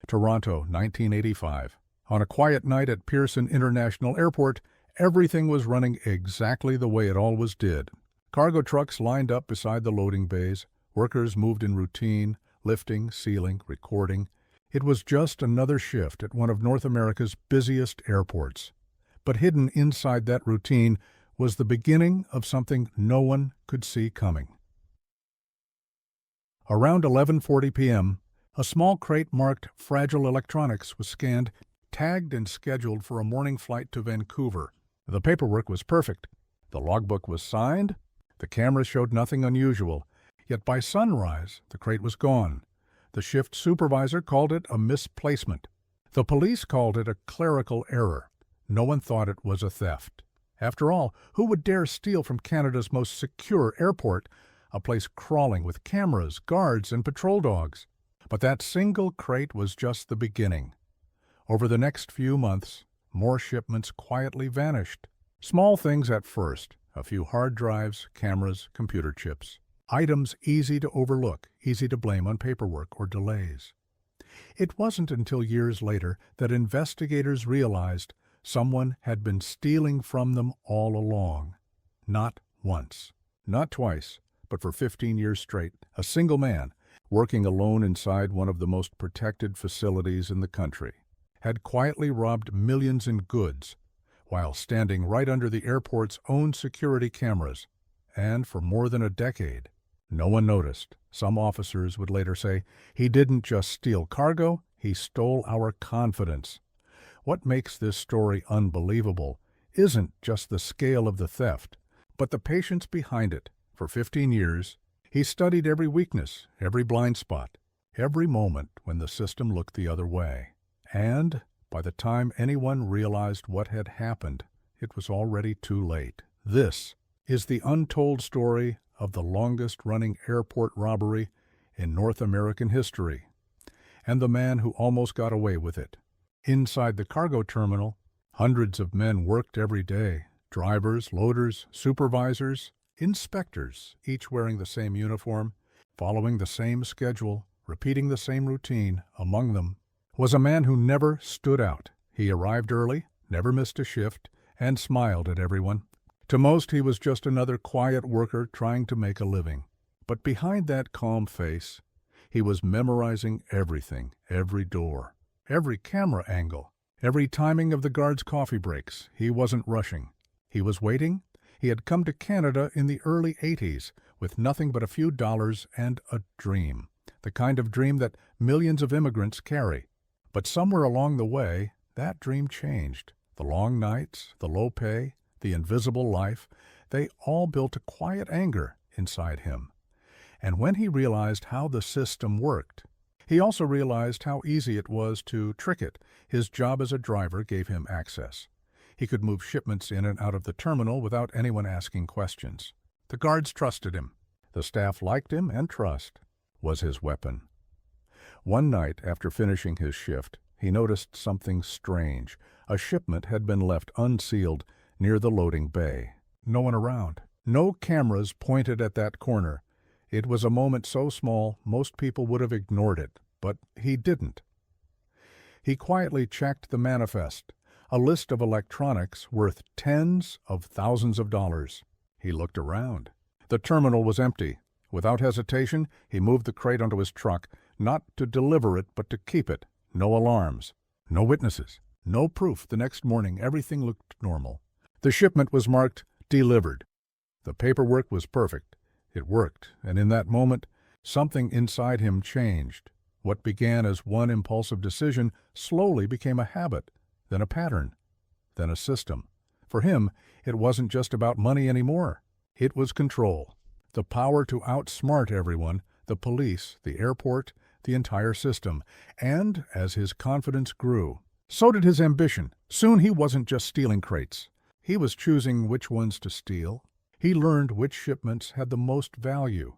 Toronto, 1985. On a quiet night at Pearson International Airport, everything was running exactly the way it always did. Cargo trucks lined up beside the loading bays. Workers moved in routine, lifting, sealing, recording. It was just another shift at one of North America's busiest airports. But hidden inside that routine was the beginning of something no one could see coming. Around 11:40 p.m., a small crate marked Fragile Electronics was scanned, tagged and scheduled for a morning flight to Vancouver. The paperwork was perfect. The logbook was signed. The camera showed nothing unusual. Yet by sunrise, the crate was gone. The shift supervisor called it a misplacement. The police called it a clerical error. No one thought it was a theft. After all, who would dare steal from Canada's most secure airport, a place crawling with cameras, guards, and patrol dogs? But that single crate was just the beginning. Over the next few months, more shipments quietly vanished. Small things at first, a few hard drives, cameras, computer chips. Items easy to overlook, easy to blame on paperwork or delays. It wasn't until years later that investigators realized someone had been stealing from them all along. Not once, not twice, but for 15 years straight, a single man, working alone inside one of the most protected facilities in the country, had quietly robbed millions in goods while standing right under the airport's own security cameras. And for more than a decade, no one noticed. Some officers would later say, he didn't just steal cargo, he stole our confidence. What makes this story unbelievable isn't just the scale of the theft, but the patience behind it. For 15 years, he studied every weakness, every blind spot, every moment when the system looked the other way. And by the time anyone realized what had happened, it was already too late. This is the untold story of the longest-running airport robbery in North American history, and the man who almost got away with it. Inside the cargo terminal, hundreds of men worked every day, drivers, loaders, supervisors, inspectors, each wearing the same uniform, following the same schedule, repeating the same routine. Among them was a man who never stood out. He arrived early, never missed a shift, and smiled at everyone. To most, he was just another quiet worker trying to make a living. But behind that calm face, he was memorizing everything, every door, every camera angle, every timing of the guards' coffee breaks. He wasn't rushing. He was waiting. He had come to Canada in the early 80s with nothing but a few dollars and a dream, the kind of dream that millions of immigrants carry. But somewhere along the way, that dream changed. The long nights, the low pay, the invisible life, they all built a quiet anger inside him. And when he realized how the system worked, he also realized how easy it was to trick it. His job as a driver gave him access. He could move shipments in and out of the terminal without anyone asking questions. The guards trusted him. The staff liked him, and trust was his weapon. One night, after finishing his shift, he noticed something strange. A shipment had been left unsealed near the loading bay. No one around. No cameras pointed at that corner. It was a moment so small, most people would have ignored it, but he didn't. He quietly checked the manifest, a list of electronics worth tens of thousands of dollars. He looked around. The terminal was empty. Without hesitation, he moved the crate onto his truck, not to deliver it, but to keep it. No alarms, no witnesses, no proof. The next morning, everything looked normal. The shipment was marked delivered. The paperwork was perfect. It worked, and in that moment, something inside him changed. What began as one impulsive decision slowly became a habit, then a pattern, then a system. For him, it wasn't just about money anymore. It was control. The power to outsmart everyone, the police, the airport, the entire system. And as his confidence grew, so did his ambition. Soon he wasn't just stealing crates. He was choosing which ones to steal. He learned which shipments had the most value,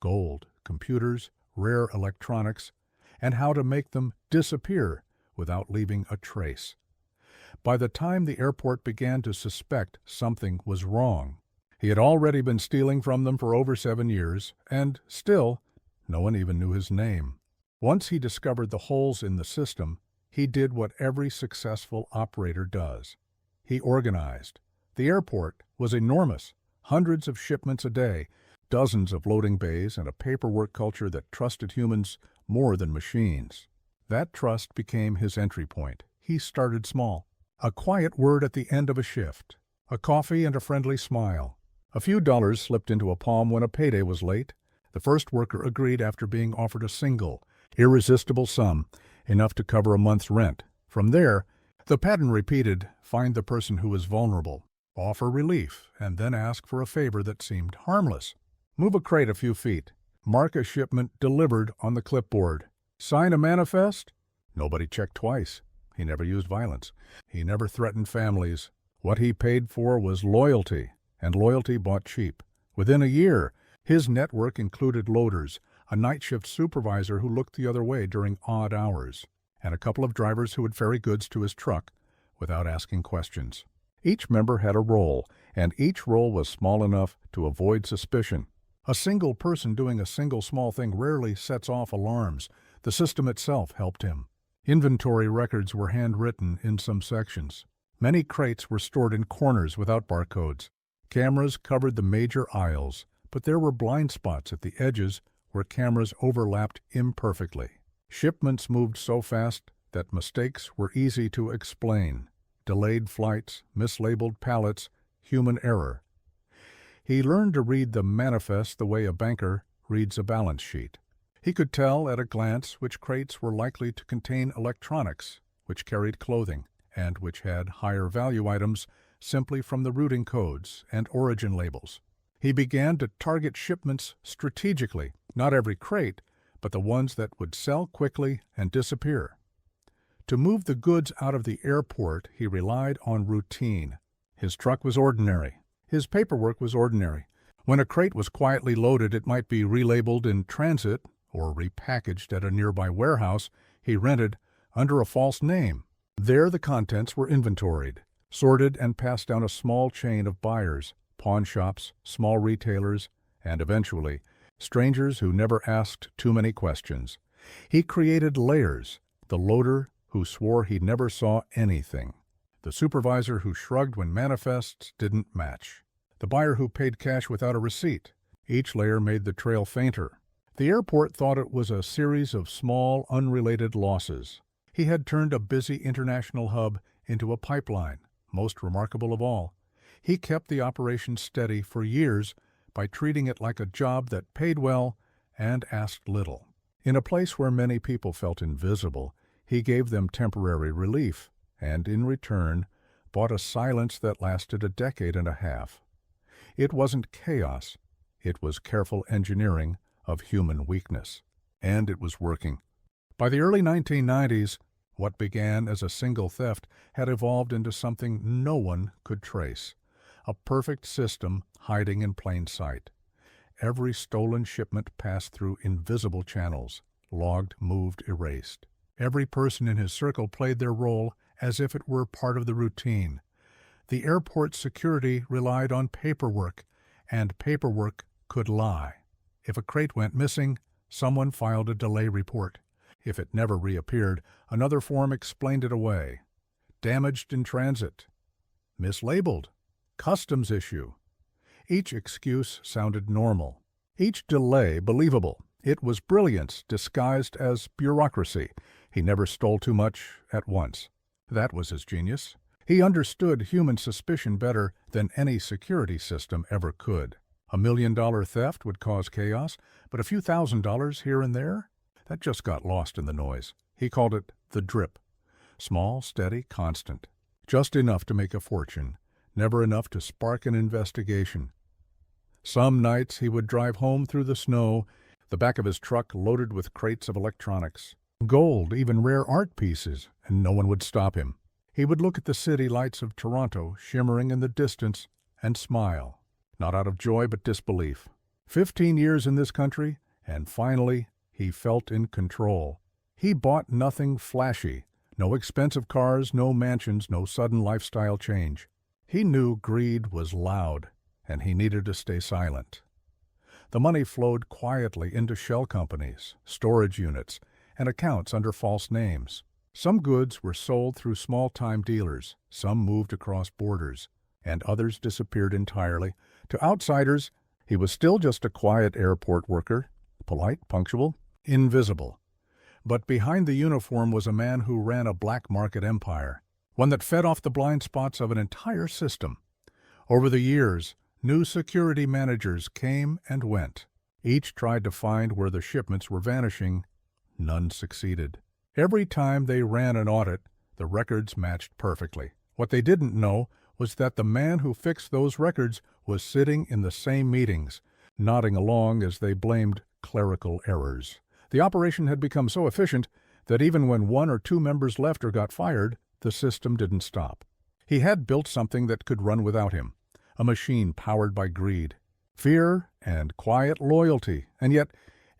gold, computers, rare electronics, and how to make them disappear without leaving a trace. By the time the airport began to suspect something was wrong, he had already been stealing from them for over 7 years, and still, no one even knew his name. Once he discovered the holes in the system, he did what every successful operator does. He organized. The airport was enormous, hundreds of shipments a day, dozens of loading bays, and a paperwork culture that trusted humans more than machines. That trust became his entry point. He started small. A quiet word at the end of a shift, a coffee and a friendly smile. A few dollars slipped into a palm when a payday was late. The first worker agreed after being offered a single, irresistible sum, enough to cover a month's rent. From there, the pattern repeated: find the person who is vulnerable, offer relief, and then ask for a favor that seemed harmless. Move a crate a few feet, mark a shipment delivered on the clipboard, sign a manifest. Nobody checked twice. He never used violence. He never threatened families. What he paid for was loyalty, and loyalty bought cheap. Within a year, his network included loaders, a night shift supervisor who looked the other way during odd hours, and a couple of drivers who would ferry goods to his truck without asking questions. Each member had a role, and each role was small enough to avoid suspicion. A single person doing a single small thing rarely sets off alarms. The system itself helped him. Inventory records were handwritten in some sections. Many crates were stored in corners without barcodes. Cameras covered the major aisles, but there were blind spots at the edges where cameras overlapped imperfectly. Shipments moved so fast that mistakes were easy to explain. Delayed flights, mislabeled pallets, human error. He learned to read the manifest the way a banker reads a balance sheet. He could tell at a glance which crates were likely to contain electronics, which carried clothing, and which had higher value items simply from the routing codes and origin labels. He began to target shipments strategically, not every crate, but the ones that would sell quickly and disappear. To move the goods out of the airport, he relied on routine. His truck was ordinary. His paperwork was ordinary. When a crate was quietly loaded, it might be relabeled in transit or repackaged at a nearby warehouse he rented under a false name. There the contents were inventoried, sorted, and passed down a small chain of buyers, pawn shops, small retailers, and eventually, strangers who never asked too many questions. He created layers: the loader who swore he never saw anything, the supervisor who shrugged when manifests didn't match, the buyer who paid cash without a receipt. Each layer made the trail fainter. The airport thought it was a series of small, unrelated losses. He had turned a busy international hub into a pipeline. Most remarkable of all, he kept the operation steady for years by treating it like a job that paid well and asked little. In a place where many people felt invisible, he gave them temporary relief, and in return bought a silence that lasted a decade and a half. It wasn't chaos, it was careful engineering of human weakness. And it was working. By the early 1990s, what began as a single theft had evolved into something no one could trace. A perfect system hiding in plain sight. Every stolen shipment passed through invisible channels, logged, moved, erased. Every person in his circle played their role as if it were part of the routine. The airport security relied on paperwork, and paperwork could lie. If a crate went missing, someone filed a delay report. If it never reappeared, another form explained it away. Damaged in transit. Mislabeled. Customs issue. Each excuse sounded normal. Each delay believable. It was brilliance disguised as bureaucracy. He never stole too much at once. That was his genius. He understood human suspicion better than any security system ever could. $1 million theft would cause chaos, but a few $1,000s here and there? That just got lost in the noise. He called it the drip. Small, steady, constant. Just enough to make a fortune, never enough to spark an investigation. Some nights he would drive home through the snow, the back of his truck loaded with crates of electronics. Gold, even rare art pieces, and no one would stop him. He would look at the city lights of Toronto shimmering in the distance and smile. Not out of joy, but disbelief. 15 years in this country, and finally, he felt in control. He bought nothing flashy. No expensive cars, no mansions, no sudden lifestyle change. He knew greed was loud, and he needed to stay silent. The money flowed quietly into shell companies, storage units, and accounts under false names. Some goods were sold through small-time dealers, some moved across borders, and others disappeared entirely. To outsiders, he was still just a quiet airport worker, polite, punctual, invisible. But behind the uniform was a man who ran a black market empire, one that fed off the blind spots of an entire system. Over the years, new security managers came and went. Each tried to find where the shipments were vanishing. None succeeded. Every time they ran an audit, the records matched perfectly. What they didn't know was that the man who fixed those records was sitting in the same meetings, nodding along as they blamed clerical errors. The operation had become so efficient that even when one or two members left or got fired, the system didn't stop. He had built something that could run without him, a machine powered by greed, fear, and quiet loyalty. And yet,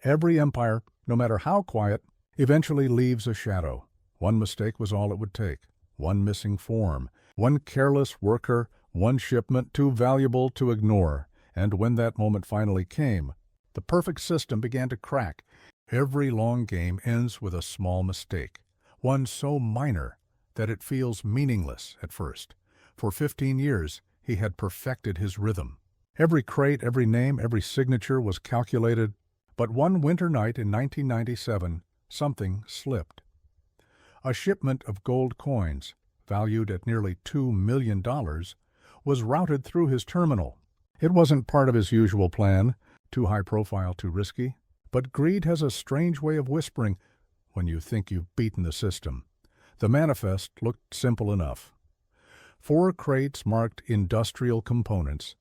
every empire, no matter how quiet, eventually leaves a shadow. One mistake was all it would take. One missing form, one careless worker, one shipment too valuable to ignore. And when that moment finally came, the perfect system began to crack. Every long game ends with a small mistake, one so minor that it feels meaningless at first. For 15 years, he had perfected his rhythm. Every crate, every name, every signature was calculated. But one winter night in 1997, something slipped. A shipment of gold coins, valued at nearly $2 million, was routed through his terminal. It wasn't part of his usual plan, too high profile, too risky. But greed has a strange way of whispering when you think you've beaten the system. The manifest looked simple enough. 4 crates marked industrial components,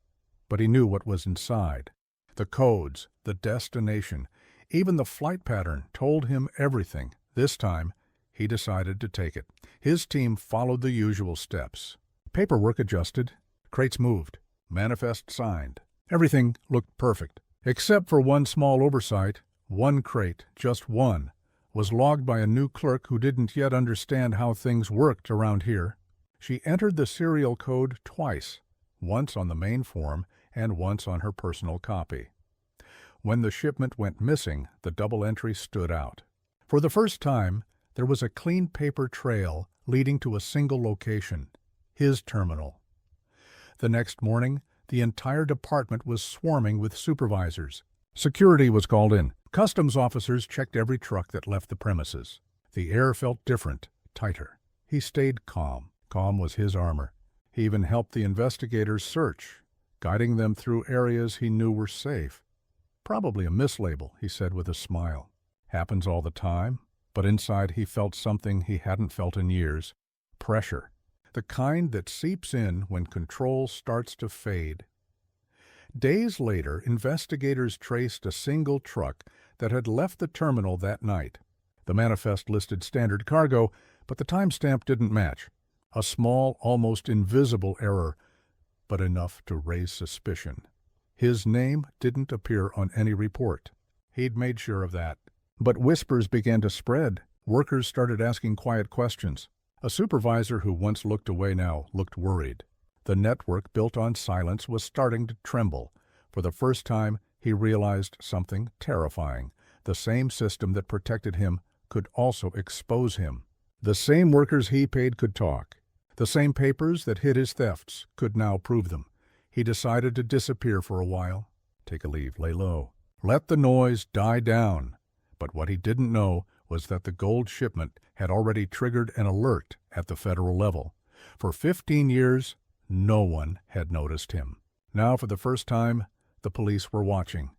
but he knew what was inside. The codes, the destination, even the flight pattern told him everything. This time, he decided to take it. His team followed the usual steps. Paperwork adjusted, crates moved, manifest signed. Everything looked perfect, except for one small oversight. One crate, just one, was logged by a new clerk who didn't yet understand how things worked around here. She entered the serial code twice, once on the main form and once on her personal copy. When the shipment went missing, the double entry stood out. For the first time, there was a clean paper trail leading to a single location, his terminal. The next morning, the entire department was swarming with supervisors. Security was called in. Customs officers checked every truck that left the premises. The air felt different, tighter. He stayed calm. Calm was his armor. He even helped the investigators search, guiding them through areas he knew were safe. Probably a mislabel, he said with a smile. Happens all the time, but inside he felt something he hadn't felt in years. Pressure. The kind that seeps in when control starts to fade. Days later, investigators traced a single truck that had left the terminal that night. The manifest listed standard cargo, but the timestamp didn't match. A small, almost invisible error, but enough to raise suspicion. His name didn't appear on any report. He'd made sure of that. But whispers began to spread. Workers started asking quiet questions. A supervisor who once looked away now looked worried. The network built on silence was starting to tremble. For the first time, he realized something terrifying. The same system that protected him could also expose him. The same workers he paid could talk. The same papers that hid his thefts could now prove them. He decided to disappear for a while, take a leave, lay low, let the noise die down. But what he didn't know was that the gold shipment had already triggered an alert at the federal level. For 15 years, no one had noticed him. Now, for the first time, the police were watching.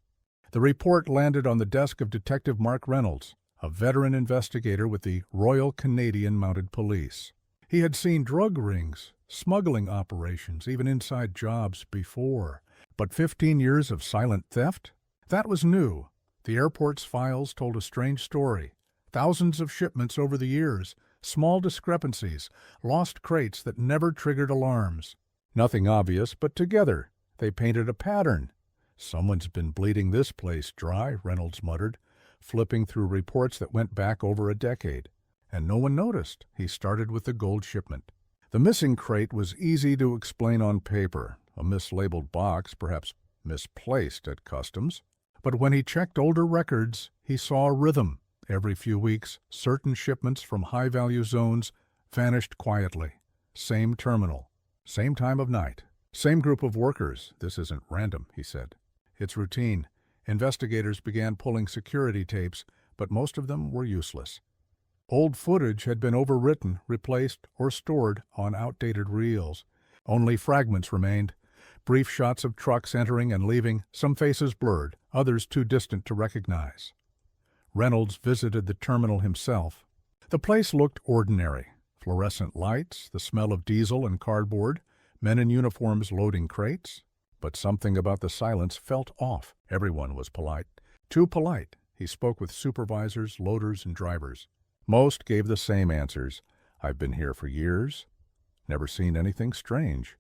The report landed on the desk of Detective Mark Reynolds, a veteran investigator with the Royal Canadian Mounted Police. He had seen drug rings, smuggling operations, even inside jobs before. But 15 years of silent theft? That was new. The airport's files told a strange story. Thousands of shipments over the years, small discrepancies, lost crates that never triggered alarms. Nothing obvious, but together they painted a pattern. Someone's been bleeding this place dry, Reynolds muttered, flipping through reports that went back over a decade. And no one noticed. He started with the gold shipment. The missing crate was easy to explain on paper, a mislabeled box, perhaps misplaced at customs. But when he checked older records, he saw a rhythm. Every few weeks, certain shipments from high-value zones vanished quietly. Same terminal, same time of night, same group of workers. This isn't random, he said. It's routine. Investigators began pulling security tapes, but most of them were useless. Old footage had been overwritten, replaced, or stored on outdated reels. Only fragments remained. Brief shots of trucks entering and leaving, some faces blurred, others too distant to recognize. Reynolds visited the terminal himself. The place looked ordinary. Fluorescent lights, the smell of diesel and cardboard, men in uniforms loading crates. But something about the silence felt off. Everyone was polite. Too polite. He spoke with supervisors, loaders, and drivers. Most gave the same answers. I've been here for years. Never seen anything strange.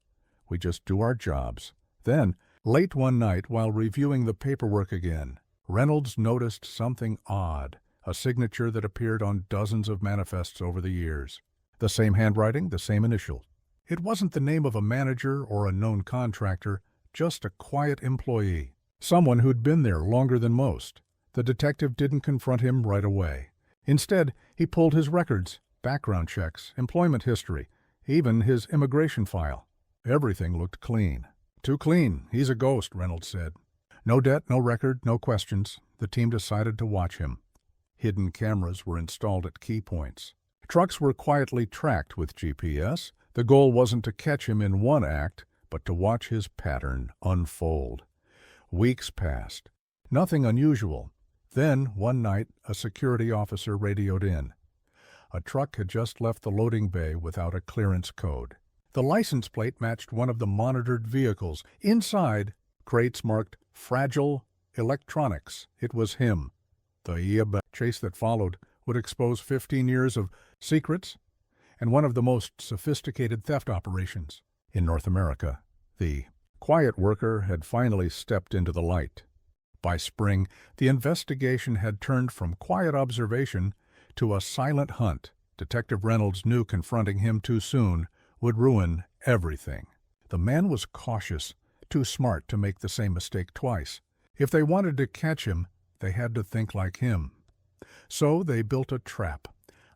We just do our jobs. Then, late one night, while reviewing the paperwork again, Reynolds noticed something odd, a signature that appeared on dozens of manifests over the years. The same handwriting, the same initial. It wasn't the name of a manager or a known contractor, just a quiet employee, someone who'd been there longer than most. The detective didn't confront him right away. Instead, he pulled his records, background checks, employment history, even his immigration file. Everything looked clean. Too clean. He's a ghost, Reynolds said. No debt, no record, no questions. The team decided to watch him. Hidden cameras were installed at key points. Trucks were quietly tracked with GPS. The goal wasn't to catch him in one act, but to watch his pattern unfold. Weeks passed. Nothing unusual. Then, one night, a security officer radioed in. A truck had just left the loading bay without a clearance code. The license plate matched one of the monitored vehicles. Inside, crates marked Fragile Electronics. It was him. The chase that followed would expose 15 years of secrets and one of the most sophisticated theft operations in North America. The quiet worker had finally stepped into the light. By spring, the investigation had turned from quiet observation to a silent hunt. Detective Reynolds knew confronting him too soon would ruin everything. The man was cautious, too smart to make the same mistake twice. If they wanted to catch him, they had to think like him. So they built a trap.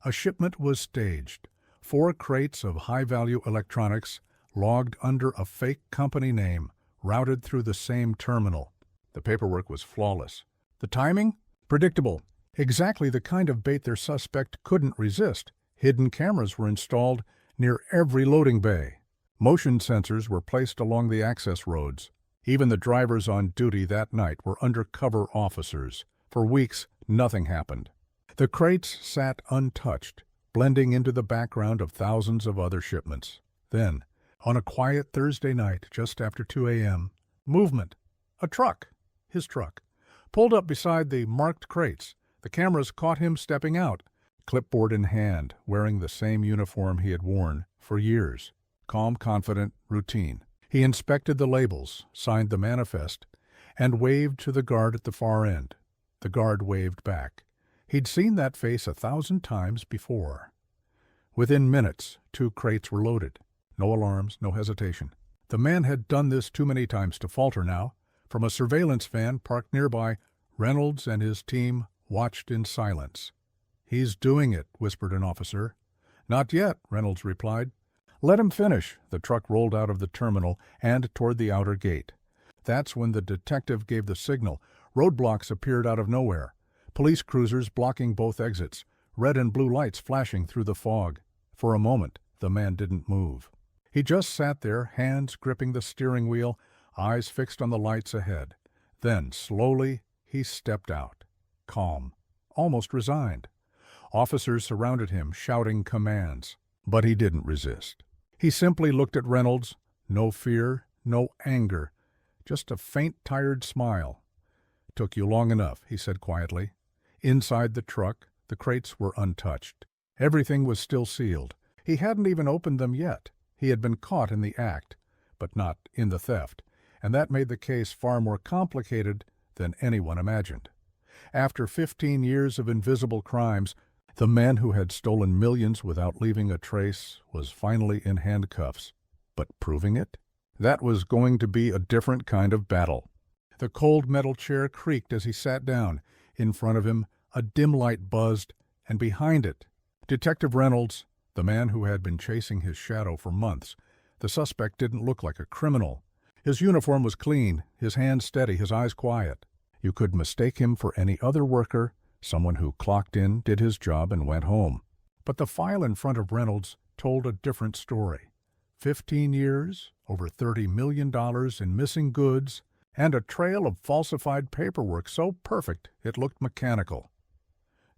A shipment was staged. 4 crates of high-value electronics logged under a fake company name, routed through the same terminal. The paperwork was flawless. The timing? Predictable. Exactly the kind of bait their suspect couldn't resist. Hidden cameras were installed near every loading bay. Motion sensors were placed along the access roads. Even the drivers on duty that night were undercover officers. For weeks, nothing happened. The crates sat untouched, blending into the background of thousands of other shipments. Then, on a quiet Thursday night, just after 2 a.m., movement. A truck, his truck, pulled up beside the marked crates. The cameras caught him stepping out, clipboard in hand, wearing the same uniform he had worn for years. Calm, confident, routine. He inspected the labels, signed the manifest, and waved to the guard at the far end. The guard waved back. He'd seen that face 1,000 times before. Within minutes, 2 crates were loaded. No alarms, no hesitation. The man had done this too many times to falter now. From a surveillance van parked nearby, Reynolds and his team watched in silence. "He's doing it," whispered an officer. "Not yet," Reynolds replied. "Let him finish." The truck rolled out of the terminal and toward the outer gate. That's when the detective gave the signal. Roadblocks appeared out of nowhere. Police cruisers blocking both exits, red and blue lights flashing through the fog. For a moment, the man didn't move. He just sat there, hands gripping the steering wheel, eyes fixed on the lights ahead. Then, slowly, he stepped out. Calm, almost resigned. Officers surrounded him, shouting commands. But he didn't resist. He simply looked at Reynolds. No fear, no anger, just a faint, tired smile. "Took you long enough," he said quietly. Inside the truck, the crates were untouched. Everything was still sealed. He hadn't even opened them yet. He had been caught in the act, but not in the theft, and that made the case far more complicated than anyone imagined. After 15 years of invisible crimes, the man who had stolen millions without leaving a trace was finally in handcuffs. But proving it? That was going to be a different kind of battle. The cold metal chair creaked as he sat down. In front of him, A dim light buzzed, and behind it, Detective Reynolds, the man who had been chasing his shadow for months. The suspect didn't look like a criminal. His uniform was clean, his hands steady, his eyes quiet. You could mistake him for any other worker, someone who clocked in, did his job, and went home. But the file in front of Reynolds told a different story. 15 years, over $30 million in missing goods, and a trail of falsified paperwork so perfect it looked mechanical.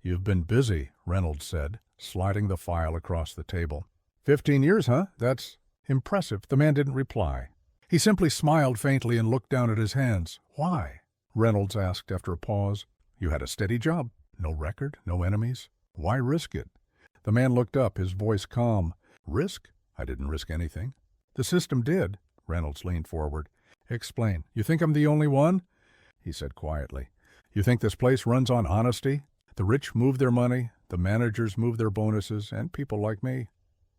"You've been busy," Reynolds said, sliding the file across the table. 15 years, huh? That's impressive." The man didn't reply. He simply smiled faintly and looked down at his hands. "Why?" Reynolds asked after a pause. "You had a steady job. No record, no enemies. Why risk it?" The man looked up, his voice calm. "Risk? I didn't risk anything." "The system did." Reynolds leaned forward. "Explain. You think I'm the only one?" He said quietly. "You think this place runs on honesty? The rich move their money, the managers move their bonuses, and people like me,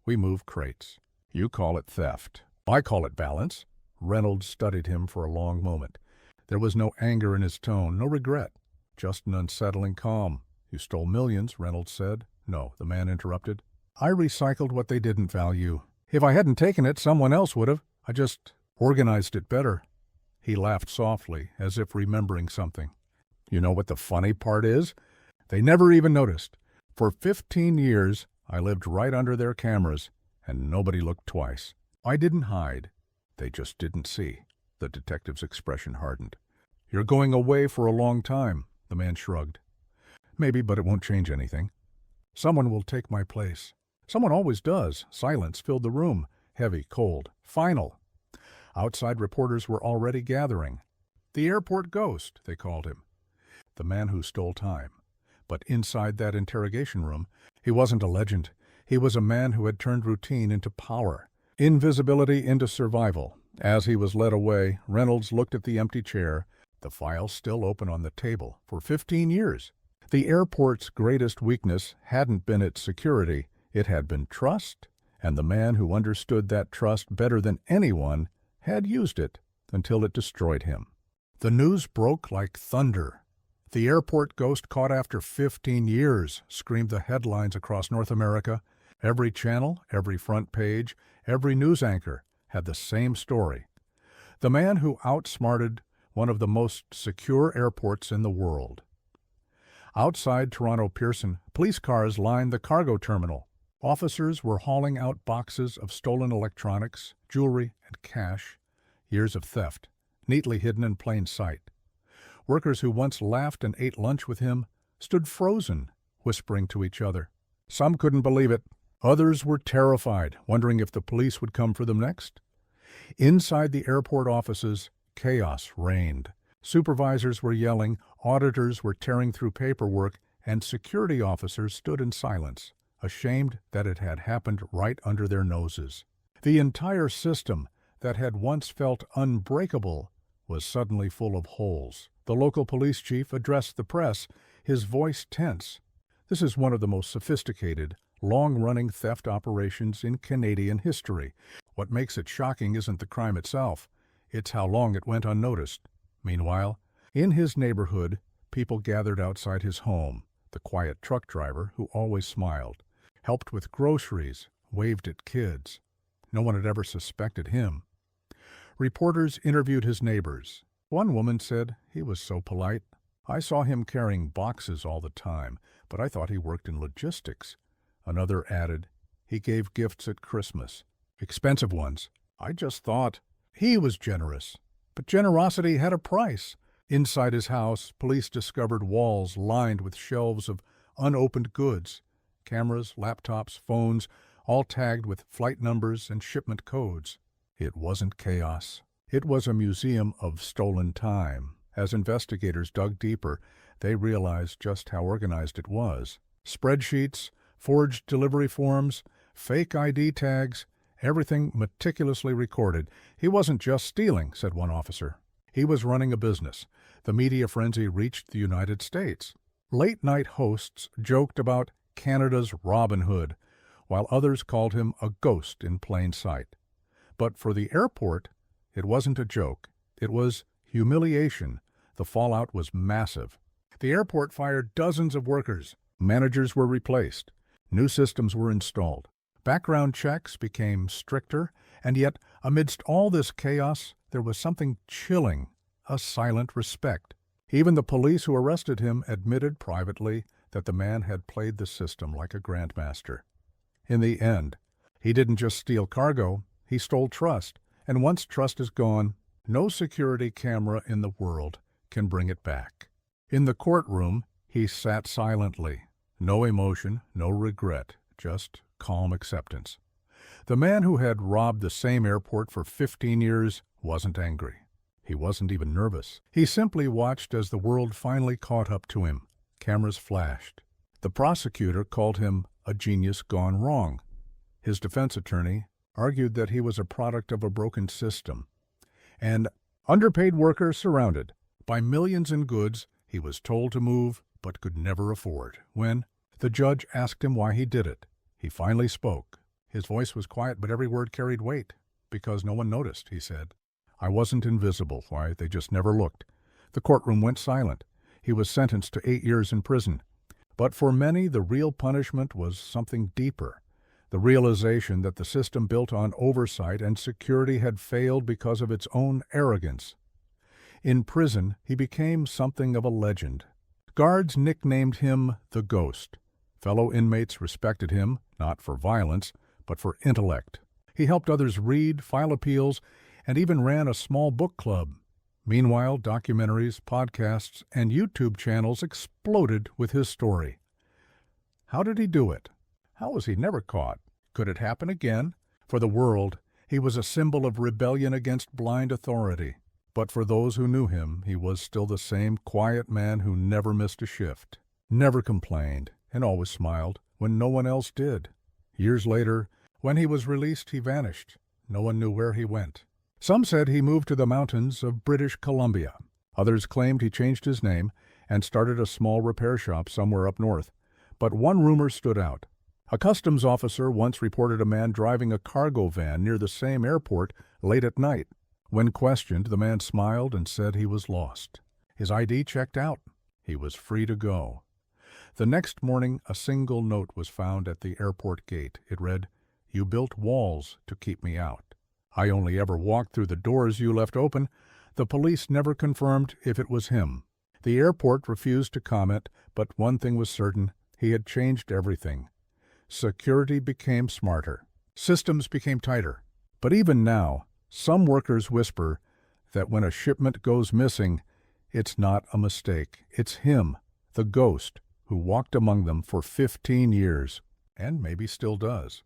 we move crates. You call it theft. I call it balance." Reynolds studied him for a long moment. There was no anger in his tone, no regret, just an unsettling calm. "You stole millions," Reynolds said. "No," the man interrupted. "I recycled what they didn't value. If I hadn't taken it, someone else would have. I just organized it better." He laughed softly, as if remembering something. "You know what the funny part is? They never even noticed. For 15 years, I lived right under their cameras, and nobody looked twice. I didn't hide. They just didn't see." The detective's expression hardened. "You're going away for a long time," the man shrugged. "Maybe, but it won't change anything. Someone will take my place. Someone always does." Silence filled the room, heavy, cold, final. Outside reporters were already gathering. "The airport ghost," they called him. The man who stole time. But inside that interrogation room, he wasn't a legend. He was a man who had turned routine into power, invisibility into survival. As he was led away, Reynolds looked at the empty chair, the file still open on the table. For 15 years. The airport's greatest weakness hadn't been its security. It had been trust, and the man who understood that trust better than anyone had used it until it destroyed him. The news broke like thunder. "The airport ghost caught after 15 years," screamed the headlines across North America. Every channel, every front page, every news anchor had the same story. The man who outsmarted one of the most secure airports in the world. Outside Toronto Pearson, police cars lined the cargo terminal. Officers were hauling out boxes of stolen electronics, jewelry, and cash. Years of theft, neatly hidden in plain sight. Workers who once laughed and ate lunch with him stood frozen, whispering to each other. Some couldn't believe it. Others were terrified, wondering if the police would come for them next. Inside the airport offices, chaos reigned. Supervisors were yelling, auditors were tearing through paperwork, and security officers stood in silence, ashamed that it had happened right under their noses. The entire system that had once felt unbreakable was suddenly full of holes. The local police chief addressed the press, his voice tense. "This is one of the most sophisticated, long-running theft operations in Canadian history. What makes it shocking isn't the crime itself. It's how long it went unnoticed." Meanwhile, in his neighborhood, people gathered outside his home. The quiet truck driver, who always smiled, helped with groceries, waved at kids. No one had ever suspected him. Reporters interviewed his neighbors. One woman said he was so polite. "I saw him carrying boxes all the time, but I thought he worked in logistics." Another added, "He gave gifts at Christmas. Expensive ones. I just thought." He was generous. But generosity had a price. Inside his house, police discovered walls lined with shelves of unopened goods. Cameras, laptops, phones, all tagged with flight numbers and shipment codes. It wasn't chaos. It was a museum of stolen time. As investigators dug deeper, they realized just how organized it was. Spreadsheets, forged delivery forms, fake ID tags, everything meticulously recorded. "He wasn't just stealing," said one officer. "He was running a business." The media frenzy reached the United States. Late-night hosts joked about Canada's Robin Hood, while others called him a ghost in plain sight. But for the airport, it wasn't a joke. It was humiliation. The fallout was massive. The airport fired dozens of workers. Managers were replaced. New systems were installed. Background checks became stricter, and yet, amidst all this chaos, there was something chilling, a silent respect. Even the police who arrested him admitted privately that the man had played the system like a grandmaster. In the end, he didn't just steal cargo, he stole trust, and once trust is gone, no security camera in the world can bring it back. In the courtroom, he sat silently. No emotion, no regret, just calm acceptance. The man who had robbed the same airport for 15 years wasn't angry. He wasn't even nervous. He simply watched as the world finally caught up to him. Cameras flashed. The prosecutor called him a genius gone wrong. His defense attorney argued that he was a product of a broken system. And underpaid workers surrounded by millions in goods he was told to move but could never afford. When the judge asked him why he did it, he finally spoke. His voice was quiet, but every word carried weight. Because no one noticed, he said. I wasn't invisible. Why, they just never looked. The courtroom went silent. He was sentenced to 8 years in prison. But for many, the real punishment was something deeper. The realization that the system built on oversight and security had failed because of its own arrogance. In prison, he became something of a legend. Guards nicknamed him the Ghost. Fellow inmates respected him, not for violence, but for intellect. He helped others read, file appeals, and even ran a small book club. Meanwhile, documentaries, podcasts, and YouTube channels exploded with his story. How did he do it? How was he never caught? Could it happen again? For the world, he was a symbol of rebellion against blind authority. But for those who knew him, he was still the same quiet man who never missed a shift, never complained, and always smiled when no one else did. Years later, when he was released, he vanished. No one knew where he went. Some said he moved to the mountains of British Columbia. Others claimed he changed his name and started a small repair shop somewhere up north. But one rumor stood out. A customs officer once reported a man driving a cargo van near the same airport late at night. When questioned, the man smiled and said he was lost. His ID checked out. He was free to go. The next morning, a single note was found at the airport gate. It read, "You built walls to keep me out. I only ever walked through the doors you left open." The police never confirmed if it was him. The airport refused to comment, but one thing was certain, he had changed everything. Security became smarter. Systems became tighter. But even now, some workers whisper that when a shipment goes missing, it's not a mistake. It's him, the Ghost, who walked among them for 15 years, and maybe still does.